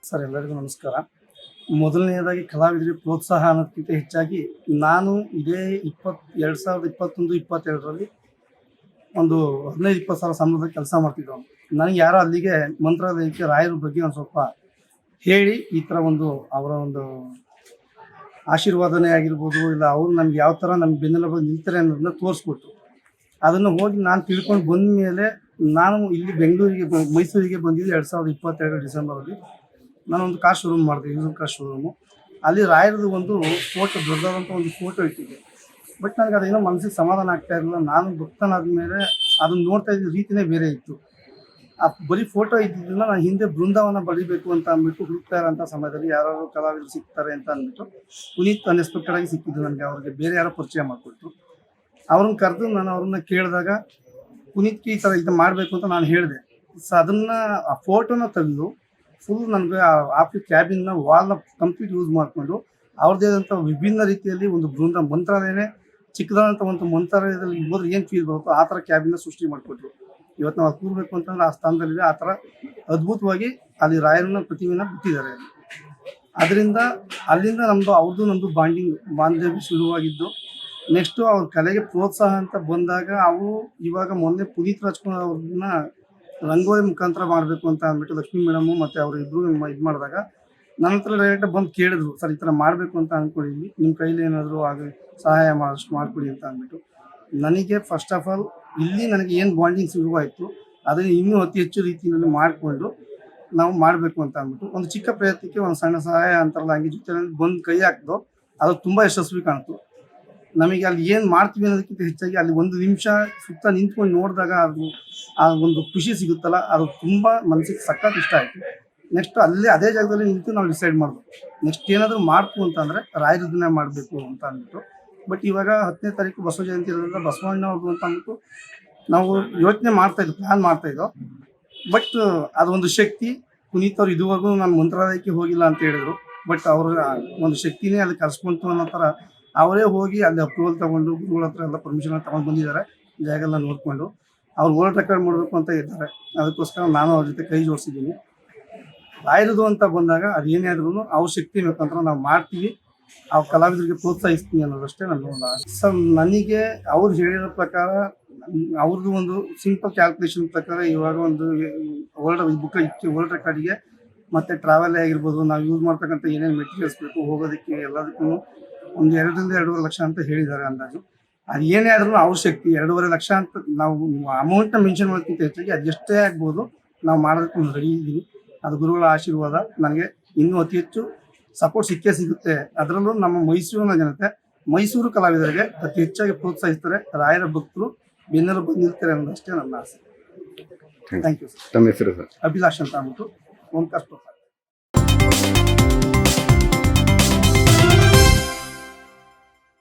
Sir, ಎಲ್ಲರಿಗೂ ನಮಸ್ಕಾರ. ಮೊದಲನೆಯದಾಗಿ ಕಲಾವಿದರಿಗೆ ಪ್ರೋತ್ಸಾಹ ಅನ್ನೋದಕ್ಕಿಂತ ಹೆಚ್ಚಾಗಿ ನಾನು ಇದೇ 2021-22ರಲ್ಲಿ ಒಂದು 15-20 ಸಾವಿರ ಸಂಬಳದಲ್ಲಿ ಕೆಲಸ ಮಾಡ್ತಿದ್ದವನು. ನನಗೆ ಯಾರೋ ಅಲ್ಲಿಗೆ ಮಂತ್ರಾಲಯಕ್ಕೆ ರಾಯರ ಬಗ್ಗೆ ಒಂದು ಸ್ವಲ್ಪ ಹೇಳಿ, ಈ ಥರ ಒಂದು ಅವರ ಒಂದು ಆಶೀರ್ವಾದನೆ ಆಗಿರ್ಬೋದು, ಇಲ್ಲ ಅವರು ನಮ್ಗೆ ಯಾವ ಥರ ನಮ್ಗೆ ಬೆನ್ನೆಲುಬಾಗಿ ನಿಲ್ತಾರೆ ಅನ್ನೋದನ್ನ ತೋರಿಸ್ಕೊಟ್ರು. ಅದನ್ನು ಹೋಗಿ ನಾನು ತಿಳ್ಕೊಂಡು ಬಂದ ಮೇಲೆ ನಾನು ಇಲ್ಲಿ ಮೈಸೂರಿಗೆ ಬಂದಿದ್ದು 2022 ಡಿಸೆಂಬರಲ್ಲಿ. ನಾನೊಂದು ಕಾರ್ ಶೋರೂಮ್ ಮಾಡಿದೆ, ಯೂಸರ್ ಕಾರ್ ಶೋರೂಮು. ಅಲ್ಲಿ ರಾಯರದು ಒಂದು ಫೋಟೋ, ದೊಡ್ಡದಾದಂಥ ಒಂದು ಫೋಟೋ ಇಟ್ಟಿದ್ದೆ. ಬಟ್ ನನಗೆ ಅದೇನೋ ಮನಸ್ಸಿಗೆ ಸಮಾಧಾನ ಆಗ್ತಾ ಇರಲಿಲ್ಲ. ನಾನು ಭಕ್ತನಾದ ಮೇಲೆ ಅದನ್ನು ನೋಡ್ತಾ ಇದ್ದ ರೀತಿಯೇ ಬೇರೆ ಇತ್ತು. ಆ ಬರೀ ಫೋಟೋ ಇದ್ದಿದ್ದರಿಂದ ನಾನು ಹಿಂದೆ ಬೃಂದಾವನ ಬಳಿಬೇಕು ಅಂತ ಅಂದ್ಬಿಟ್ಟು ಹುಡುಕ್ತಾ ಇರೋಂಥ ಸಮಯದಲ್ಲಿ ಯಾರು ಕಲಾವಿದರು ಸಿಗ್ತಾರೆ ಅಂತ ಅಂದ್ಬಿಟ್ಟು ಪುನೀತ್ ಅನ್ಎಕ್ಸ್ಪೆಕ್ಟೆಡ್ ಆಗಿ ಸಿಕ್ಕಿದ್ದು ನನಗೆ. ಅವ್ರಿಗೆ ಬೇರೆ ಯಾರೋ ಪರಿಚಯ ಮಾಡಿಕೊಟ್ರು. ಅವ್ರನ್ನ ಕರೆದು ನಾನು ಅವ್ರನ್ನ ಕೇಳಿದಾಗ ಪುನೀತ್ಗೆ ಈ ಥರ ಇದು ಮಾಡಬೇಕು ಅಂತ ನಾನು ಹೇಳಿದೆ. ಸೊ ಅದನ್ನು ಆ ಫೋಟೋನ ತೆಗೆದು ಫುಲ್ ನನಗೆ ಆಫೀಸ್ ಕ್ಯಾಬಿನ್ನ ವಾಲ್ನ ಕಂಪ್ಲೀಟ್ ಯೂಸ್ ಮಾಡಿಕೊಂಡು ಅವ್ರದ್ದೇ ಆದಂಥ ವಿಭಿನ್ನ ರೀತಿಯಲ್ಲಿ ಒಂದು ಮಂತ್ರಾಲಯನೇ ಚಿಕ್ಕದಾದಂಥ ಒಂದು ಮಂತ್ರಾಲಯದಲ್ಲಿ ಹೋದ್ರೆ ಏನು ಫೀಲ್ ಬರುತ್ತೋ ಆ ಥರ ಕ್ಯಾಬಿನ ಸೃಷ್ಟಿ ಮಾಡಿಕೊಟ್ರು. ಇವತ್ತು ನಾವು ಕೂರಬೇಕು ಅಂತಂದ್ರೆ ಆ ಸ್ಥಾನದಲ್ಲಿದೆ. ಆ ಥರ ಅದ್ಭುತವಾಗಿ ಅಲ್ಲಿ ರಾಯರನ್ನ ಪ್ರತಿಮೆನ ಬಿಟ್ಟಿದ್ದಾರೆ. ಅದರಿಂದ ಅಲ್ಲಿಂದ ನಮ್ಮದು ಬಾಂಧವ್ಯ ಶುರುವಾಗಿದ್ದು. ನೆಕ್ಸ್ಟು ಅವ್ರ ಕಲೆಗೆ ಪ್ರೋತ್ಸಾಹ ಅಂತ ಬಂದಾಗ ಇವಾಗ ಮೊನ್ನೆ ಪುನೀತ್ ರಾಜ್ಕುಮಾರ್ ಅವ್ರನ್ನ ರಂಗೋಲಿ ಮುಖಾಂತರ ಮಾಡಬೇಕು ಅಂತ ಅಂದ್ಬಿಟ್ಟು ಲಕ್ಷ್ಮೀ ಮೇಡಮು ಮತ್ತು ಅವರು ಇಬ್ಬರು ಇದು ಮಾಡಿದಾಗ ನನ್ನ ಹತ್ರ ಡೈರೆಕ್ಟಾಗಿ ಬಂದು ಕೇಳಿದ್ರು, ಸರ್ ಈ ಥರ ಮಾಡಬೇಕು ಅಂತ ಅಂದ್ಕೊಂಡಿದ್ವಿ, ನಿಮ್ಮ ಕೈಲಿ ಏನಾದರೂ ಸಹಾಯ ಮಾಡಿಕೊಡಿ ಅಂತ ಅಂದ್ಬಿಟ್ಟು. ನನಗೆ ಫಸ್ಟ್ ಆಫ್ ಆಲ್ ಇಲ್ಲಿ ನನಗೆ ಏನು ಬಾಂಡಿಂಗ್ ಶುರುವಾಯಿತು ಅದನ್ನು ಇನ್ನೂ ಅತಿ ಹೆಚ್ಚು ರೀತಿಯಲ್ಲಿ ಮಾಡಿಕೊಂಡು ನಾವು ಮಾಡಬೇಕು ಅಂತ ಅಂದ್ಬಿಟ್ಟು ಒಂದು ಚಿಕ್ಕ ಪ್ರಯತ್ನಕ್ಕೆ ಒಂದು ಸಣ್ಣ ಸಹಾಯ ಅಂತಾರಲ್ಲ, ಹಂಗೆ ಜೊತೆಯಲ್ಲಿ ಬಂದು ಕೈ ಹಾಕಿದೋ ಅದು ತುಂಬ ಯಶಸ್ವಿ ಕಾಣ್ತು. ನಮಗೆ ಅಲ್ಲಿ ಏನು ಮಾಡ್ತೀವಿ ಅನ್ನೋದಕ್ಕಿಂತ ಹೆಚ್ಚಾಗಿ ಅಲ್ಲಿ ಒಂದು ನಿಮಿಷ ಸುತ್ತ ನಿಂತ್ಕೊಂಡು ನೋಡಿದಾಗ ಆ ಒಂದು ಖುಷಿ ಸಿಗುತ್ತಲ್ಲ, ಅದು ತುಂಬ ಮನಸ್ಸಿಗೆ ಸಖತ್ ಇಷ್ಟ ಆಯಿತು. ನೆಕ್ಸ್ಟ್ ಅದೇ ಜಾಗದಲ್ಲಿ ನಿಂತು ನಾವು ಡಿಸೈಡ್ ಮಾಡಿದ್ವಿ, ನೆಕ್ಸ್ಟ್ ಏನಾದರೂ ಮಾಡ್ತು ಅಂತಂದರೆ ರಾಯರದನ್ನೇ ಮಾಡಬೇಕು ಅಂತ ಅಂದ್ಬಿಟ್ಟು. ಬಟ್ ಇವಾಗ 10ನೇ ತಾರೀಕು ಬಸವ ಜಯಂತಿ ಇರೋದ್ರಿಂದ ಬಸವಣ್ಣ ಅವ್ರದ್ದು ಅಂತ ಅಂದ್ಬಿಟ್ಟು ನಾವು ಯೋಚನೆ ಮಾಡ್ತಾಯಿದ್ವಿ, ಪ್ಲ್ಯಾನ್ ಮಾಡ್ತಾಯಿದ್ದೋ. ಬಟ್ ಅದೊಂದು ಶಕ್ತಿ. ಪುನೀತ್ ಅವ್ರು ಇದುವರೆಗೂ ನಾನು ಮಂತ್ರಾಲಯಕ್ಕೆ ಹೋಗಿಲ್ಲ ಅಂತ ಹೇಳಿದ್ರು. ಬಟ್ ಅವ್ರ ಒಂದು ಶಕ್ತಿನೇ ಅಲ್ಲಿ ಕರ್ಸ್ಕೊಂತು ಅನ್ನೋ ಥರ ಅವರೇ ಹೋಗಿ ಅಲ್ಲಿ ಅಪ್ರೂವಲ್ ತೊಗೊಂಡು ಗುರುಗಳ ಹತ್ರ ಎಲ್ಲ ಪರ್ಮಿಷನ್ ತೊಗೊಂಡು ಬಂದಿದ್ದಾರೆ. ಜಾಗ ಎಲ್ಲ ನೋಡಿಕೊಂಡು ಅವ್ರು ವರ್ಲ್ಡ್ ರೆಕಾರ್ಡ್ ಮಾಡಬೇಕು ಅಂತ ಇದ್ದಾರೆ. ಅದಕ್ಕೋಸ್ಕರ ನಾನು ಅವ್ರ ಜೊತೆ ಕೈ ಜೋಡಿಸಿದ್ದೀನಿ. ರಾಯರದು ಅಂತ ಬಂದಾಗ ಅದು ಏನೇ ಆದ್ರೂ ಅವ್ರ ಶಕ್ತಿ ಬೇಕಂತ ನಾವು ಮಾಡ್ತೀವಿ. ಆ ಕಲಾವಿದರಿಗೆ ಪ್ರೋತ್ಸಾಹಿಸ್ತೀನಿ ಅನ್ನೋದಷ್ಟೇ ನನ್ನ ಒಂದು ಆಸೆ. ಸರ್, ನನಗೆ ಅವ್ರು ಹೇಳಿರೋ ಪ್ರಕಾರ ಅವ್ರದ್ದು ಒಂದು ಸಿಂಪಲ್ ಕ್ಯಾಲ್ಕುಲೇಷನ್ ಪ್ರಕಾರ ಇವಾಗ ಒಂದು ವರ್ಲ್ಡ್ ರೆಕಾರ್ಡಿಗೆ ಮತ್ತು ಟ್ರಾವೆಲ್ ಆಗಿರ್ಬೋದು, ನಾವು ಯೂಸ್ ಮಾಡ್ತಕ್ಕಂಥ ಏನೇನು ಮೆಟೀರಿಯಲ್ಸ್ ಬೇಕು ಹೋಗೋದಕ್ಕೆ ಎಲ್ಲದಕ್ಕೂ ಒಂದು 2-2.5 ಲಕ್ಷ ಅಂತ ಹೇಳಿದ್ದಾರೆ ಅಂದಾಜು. ಅದು ಏನೇ ಆದ್ರೂ ಅವ್ರ ಶಕ್ತಿ 2.5 ಲಕ್ಷ ಅಂತ ನಾವು ಅಮೌಂಟ್ನ ಮೆನ್ಷನ್ ಮಾಡೋದಕ್ಕಿಂತ ಹೆಚ್ಚಾಗಿ ಅದು ಎಷ್ಟೇ ಆಗ್ಬೋದು ನಾವು ಮಾಡೋದಕ್ಕೆ ಒಂದು ರೆಡಿ ಇದ್ದೀವಿ. ಅದು ಗುರುಗಳ ಆಶೀರ್ವಾದ. ನನಗೆ ಇನ್ನೂ ಅತಿ ಹೆಚ್ಚು ಸಪೋರ್ಟ್ ಸಿಗುತ್ತೆ. ಅದರಲ್ಲೂ ನಮ್ಮ ಮೈಸೂರಿನ ಜನತೆ, ಮೈಸೂರು ಕಲಾವಿದರಿಗೆ ಅತಿ ಹೆಚ್ಚಾಗಿ ಪ್ರೋತ್ಸಾಹಿಸ್ತಾರೆ. ರಾಯರ ಭಕ್ತರು ಬೆನ್ನೆಲುಬು ನಿಲ್ತಾರೆ ಅನ್ನೋದಷ್ಟೇ ನನ್ನ ಆಸೆ. Thank you sir. ತಮ್ಮ ಹೆಸರು ಸರ್? ಅಭಿಲಾಷ್ ಅಂತ ಅಂದ್ಬಿಟ್ಟು ಓಂಕಾರ.